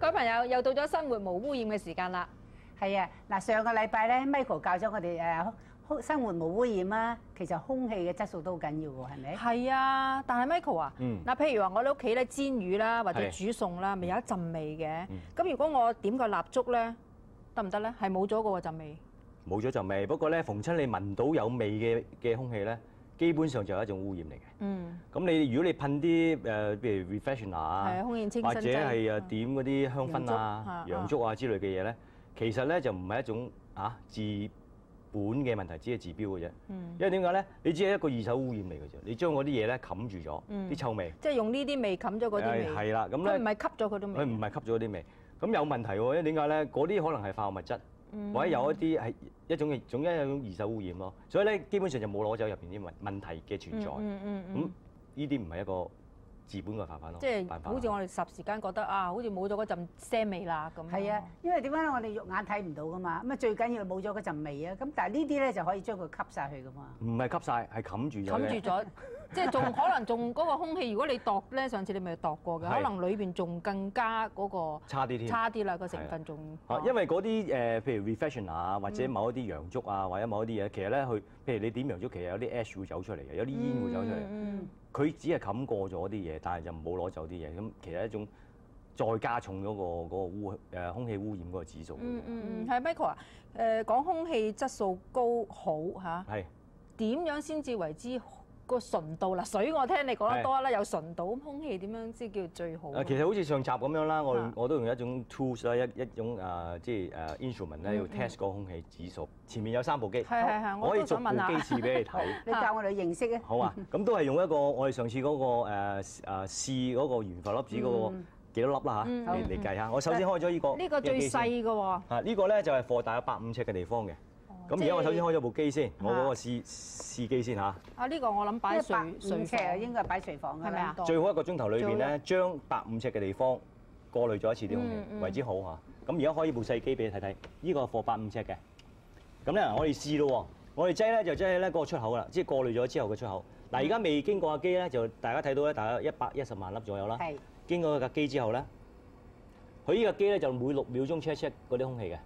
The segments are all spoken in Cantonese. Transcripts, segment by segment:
各位朋友，又到咗生活無污染嘅時間啦。係啊，嗱上個禮拜咧，Michael 教咗我哋生活無污染啊，其實空氣嘅質素都好緊要喎，係咪？係啊，但係 Michael 啊，嗱譬如話我哋屋企咧煎魚啦，或者煮餸啦，咪有一陣味嘅。咁如果我點個蠟燭咧，得唔得咧？係冇咗嗰個陣味。冇咗陣味，不過咧，逢親你聞到有味嘅空氣咧，基本上就係一種污染嚟嘅。咁你如果你噴啲譬如 refreshener 啊，空氣清新劑或者係點嗰啲香薰啊、洋燭啊之類嘅嘢咧，其實咧就唔係一種治本嘅問題，只係治標嘅啫。因為點解咧？你只係一個二手污染嚟嘅啫。你將嗰啲嘢咧冚住咗啲臭味，即係用呢啲味冚咗嗰啲味。係啦，咁咧佢唔係吸咗佢啲味。佢唔係吸咗啲味，咁有問題喎。因為點解咧？嗰啲可能係化學物質。或者有一啲係一種二手污染咯，所以咧基本上就冇攞走入邊啲問題嘅存在。咁呢啲唔係一個治本嘅辦法咯。即係好似我哋霎時間覺得好似冇咗嗰陣腥味啦咁。係啊，因為點解咧？我哋肉眼睇唔到噶嘛，咁啊最緊要冇咗嗰陣味啊。咁但係呢啲咧就可以將佢吸晒去噶嘛。唔係吸晒，係冚住咗。冚住咗，即係仲可能仲嗰個空氣，如果你度咧，上次你咪度過嘅，可能裏邊仲更加嗰個差啲添，差啲啦個成分仲。因為嗰啲譬如 refreshener 啊，或者某一啲洋燭啊，或者某一啲嘢，其實咧佢譬如你點洋燭，其實有啲 ash 會走出嚟嘅，有啲煙會走出嚟。佢只係冚過咗啲嘢，但係就冇攞走啲嘢。咁其實一種再加重咗個空氣污染嗰個指數。係 Michael 啊，講空氣質素高好嚇，係點樣先至為之個純度啦？水我聽你講得多啦，有純度，咁空氣點樣先叫最好？其實好似上集咁樣啦，我都用一種 tools 啦，一種即係instrument 咧，要 test 個空氣指數。前面有3部機，我可以逐部機試俾你睇。你教我哋認識啊？好啊，咁都係用一個我哋上次嗰個試嗰個懸浮粒子嗰個幾多粒啦嚇，嚟計下。我首先開咗呢個，呢個最細嘅喎。呢個咧就係貨大約150尺嘅地方嘅。咁而家我首先開咗部機先，我嗰個試機先嚇。呢個我諗擺睡房啊，應該係擺睡房㗎，係咪啊？最好1個鐘頭裏邊咧，將150尺嘅地方過濾咗一次啲空氣，為之好嚇。咁而家開呢部細機俾你睇睇，呢個係貨150尺嘅。咁咧我哋試咯，我哋擠咧就擠喺咧嗰個出口啦，即係過濾咗之後嘅出口。嗱而家未經過架機咧，就大家睇到咧，大約110萬粒左右啦。係。經過架機之後咧，佢呢架機咧就每6秒鐘 check 嗰啲空氣嘅。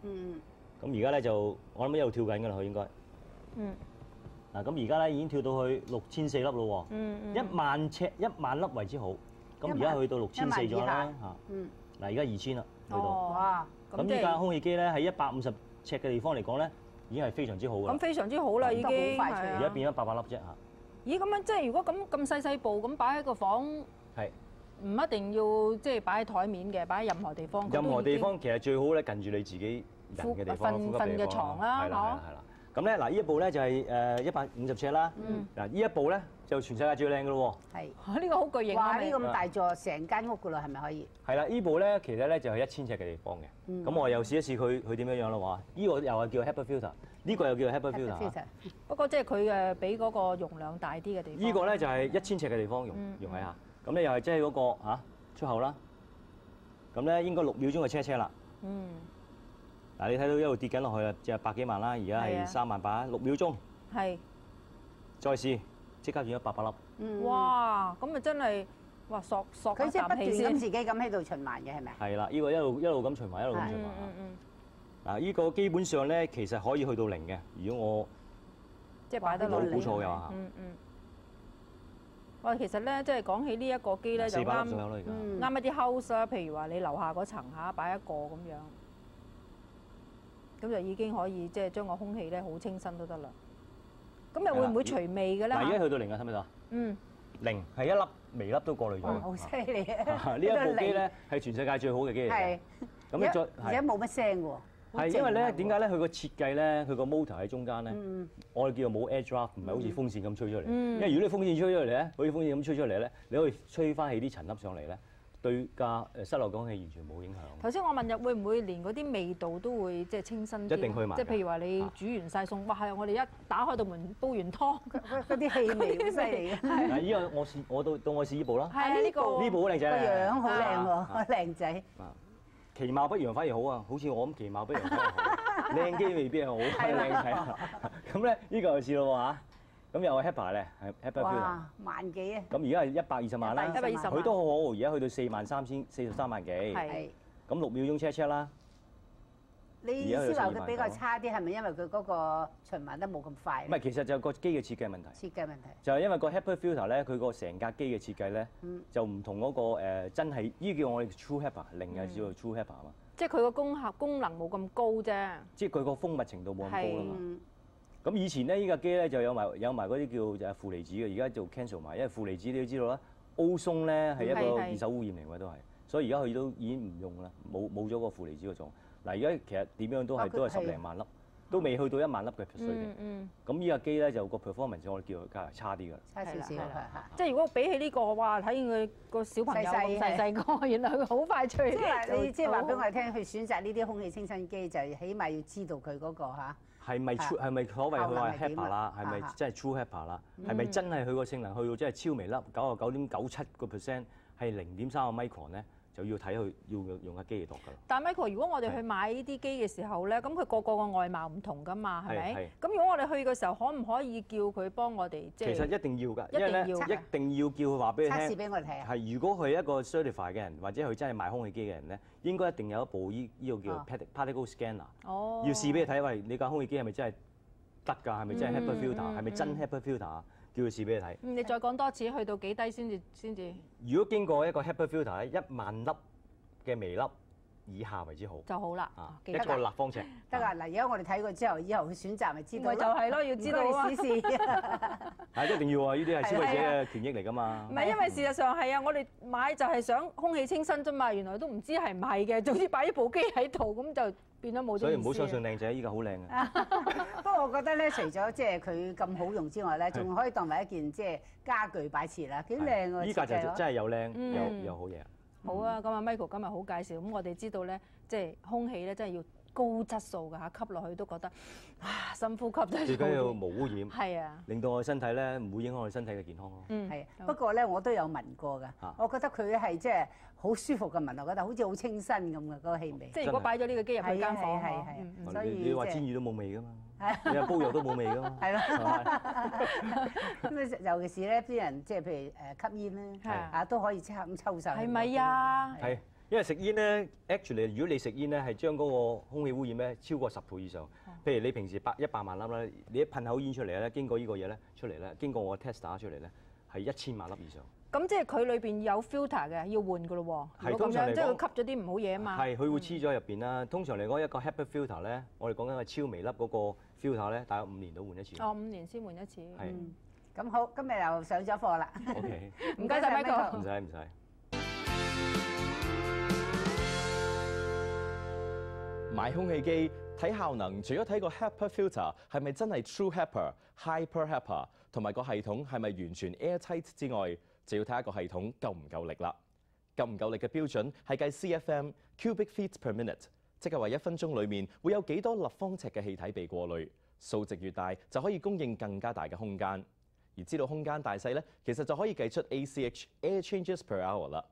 咁而家咧就我諗一路跳緊㗎啦，佢應該。嗱咁而家咧已經跳到去6400粒咯喎。1萬粒為之好。咁而家去到6400咗啦嚇。嗱而家2000啦，去到。哇！咁呢架空氣機咧喺150尺嘅地方嚟講咧，已經係非常之好㗎。咁非常之好啦，已經。而家變咗800粒啫嚇。咦？咁樣即係如果咁細部咁擺喺個房，係唔一定要即係擺喺台面嘅，擺喺任何地方。任何地方其實最好咧，近住你自己人嘅地方，瞓嘅床啦，係啦。咁咧嗱，呢一部咧就係150尺啦。嗱，呢一部咧就全世界最靚㗎咯喎。係。呢個好巨型啊！哇！呢咁大座，成間屋㗎啦，係咪可以？係啦，呢部咧其實咧就係1000尺嘅地方嘅。咁我又試一試佢點樣樣咯喎。呢個又係叫 HEPA filter，呢個又叫 HEPA filter。不過即係佢比嗰個容量大啲嘅地方。呢個咧就係1000尺嘅地方用喺下。咁咧又係即係嗰個出口啦。咁咧應該6秒鐘就車啦。嗱，你睇到一路跌緊落去啦，即係100幾萬啦，而家係38000，6秒鐘。係。再試，即刻變咗800粒。哇！咁咪真係哇索佢即係不斷咁自己咁喺度循環嘅係咪？係啦，呢個一路咁循環，一路咁循環。嗱，呢個基本上咧其實可以去到0嘅，如果我即係擺得落冇估錯嘅話。哇，其實咧即係講起呢一個機咧就啱一啲 house 啦，譬如話你樓下嗰層擺一個咁樣。咁就已經可以即係將個空氣咧好清新都得啦。咁又會唔會除味嘅咧？嗱，而家去到0啊，睇唔睇到啊？0係一粒微粒都過濾咗。好犀利啊！呢一部機咧係全世界最好嘅機嚟嘅。係。咁你再而且冇乜聲喎。係因為咧點解咧？佢個設計咧，佢個 motor 喺中間咧，我哋叫做冇 air draft，唔係好似風扇咁吹出嚟。因為如果你風扇吹出嚟咧，好似風扇咁吹出嚟咧，你可以吹翻起啲塵粒上嚟咧。對架室內空氣完全冇影響。頭先我問入會唔會連嗰啲味道都會即係清新啲？一定去埋。即係譬如話你煮完晒餸，哇係我哋一打開道門煲完湯，嗰啲氣味好犀利嘅。嗱，依個我到我試呢部啦。係啊，呢個呢部好靚仔個樣好靚喎，靚仔。其貌不揚反而好啊，好似我咁其貌不揚反而好。靚機未必係好靚仔。咁咧呢個就試咯喎嚇。咁又係 HEPA 咧，係 HEPA filter。哇，萬幾啊！咁而家係120萬啦， 120萬，佢都好好，而家去到43043萬幾。係。咁6秒鐘 check 啦。你意思話佢比較差啲，係咪因為佢嗰個循環得冇咁快？唔係，其實就個機嘅設計問題。設計問題。就係因為個 HEPA filter 咧，佢個成架機嘅設計咧，就唔同嗰個真係呢叫我哋 true HEPA，零係叫做 true HEPA 啊嘛。即係佢個功能冇咁高啫。即係佢個封密程度冇咁高啦嘛。咁以前咧，呢架機咧就有埋嗰啲叫負離子嘅，而家做 cancel 埋，因為負離子你都知道啦，ozone 咧係一個二手污染嚟嘅都係，所以而家佢都已經唔用啦，冇咗個負離子嗰種。嗱，而家其實點樣都係10零萬粒，都未去到1萬粒嘅水平。咁呢架機咧就個 performance 我哋叫佢加差啲㗎。差少少即係如果比起呢個，哇！睇見佢個小朋友細個，原來佢好快脆。即係你即係話俾我哋聽，去選擇呢啲空氣清新機，就起碼要知道佢嗰個嚇。係咪所謂佢話 HEPA 啦？係咪真係 true HEPA 啦？係咪真係佢個性能去到真係超微粒99.97%係0.3個 micron 咧？就要睇佢要用架機嚟度㗎啦。但 Michael， 如果我哋去買呢啲機嘅時候咧，咁佢個個外貌唔同㗎嘛，係咪？咁如果我哋去嘅時候，可唔可以叫佢幫我哋即係？其實一定要㗎，因為咧一定要叫佢話俾你聽。測試俾我哋睇啊！係，如果佢係一個 certify 嘅人，或者佢真係賣空氣機嘅人咧，應該一定有一部呢個叫 particle scanner。哦。要試俾你睇，喂，你架空氣機係咪真係得㗎？係咪真係 HEPA filter？係咪真 HEPA filter？叫佢試俾你睇。你再講多次，去到幾低先至？如果經過一個 HEPA filter 咧，1萬粒嘅微粒以下為之好就好啦。一個立方尺得㗎。嗱，而家我哋睇過之後，以後去選擇咪知道。咪就係咯，要知道試試。係一定要啊！呢啲係消費者嘅權益嚟㗎嘛。唔係，因為事實上係啊，我哋買就係想空氣清新啫嘛，原來都唔知係唔係嘅。總之擺一部機喺度，咁就變咗冇咗意思。所以唔好相信靚仔，依家好靚嘅。不過我覺得咧，除咗即係佢咁好用之外咧，仲可以當為一件即係家具擺設啦，幾靚喎！依家就真係又靚又好嘢。好啊，咁啊 Michael 今日好介紹，咁我哋知道咧，即係空氣咧真係要高質素㗎嚇，吸落去都覺得啊深呼吸真係。最緊要無污染。係啊。令到我哋身體咧唔會影響我哋身體嘅健康咯。係啊。不過咧，我都有聞過㗎，我覺得佢係即係好舒服嘅聞，我覺得好似好清新咁嘅嗰個氣味。即係如果擺咗呢個機入去間房，係。所以你話煎魚都冇味㗎嘛？你話煲油都冇味㗎嘛？係咯。咁尤其是咧啲人即係譬如吸煙咧，都可以即刻咁抽晒。係咪啊？係。因為食煙咧 ，actually 如果你食煙咧，係將嗰個空氣污染咧超過10倍以上。譬如你平時100萬粒啦，你一噴口煙出嚟咧，經過呢個嘢咧出嚟咧，經過我 tester 出嚟咧，係1000萬粒以上。咁即係佢裏邊有 filter 嘅，要換㗎咯喎。係通常嚟講，即係佢吸咗啲唔好嘢啊嘛。係，佢會黐咗入邊啦。通常嚟講，一個 HEPA filter 咧，我哋講緊係超微粒嗰個 filter 咧，大概5年都換一次。哦，5年先換一次。係。咁好，今日又上咗課啦。OK。唔該晒 Michael。唔使。買空氣機睇效能，除咗睇個 HEPA filter 係咪真係 true HEPA、hyper HEPA， 同埋個系統係咪完全 airtight 之外，就要睇下個系統夠唔夠力啦。夠唔夠力嘅標準係計 CFM cubic feet per minute， 即係話1分鐘裡面會有幾多立方尺嘅氣體被過濾，數值越大就可以供應更加大嘅空間。而知道空間大細咧，其實就可以計出 ACH air changes per hour 啦。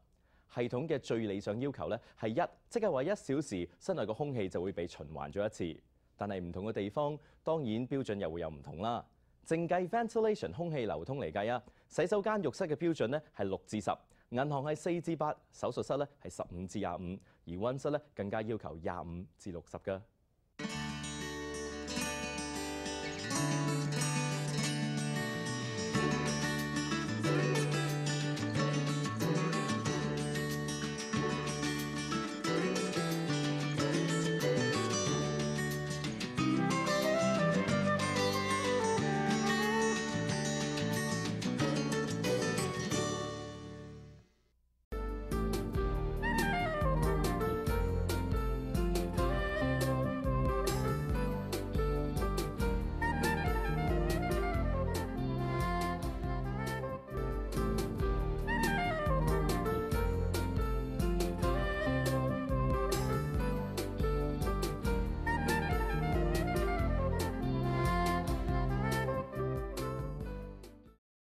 系統嘅最理想要求咧係1，即係話1小時室內嘅空氣就會被循環咗一次。但係唔同嘅地方當然標準又會有唔同啦。淨計 ventilation 空氣流通嚟計啊，洗手間浴室嘅標準咧係6至10，銀行係4至8，手術室咧係15至25，而溫室咧更加要求25至60㗎。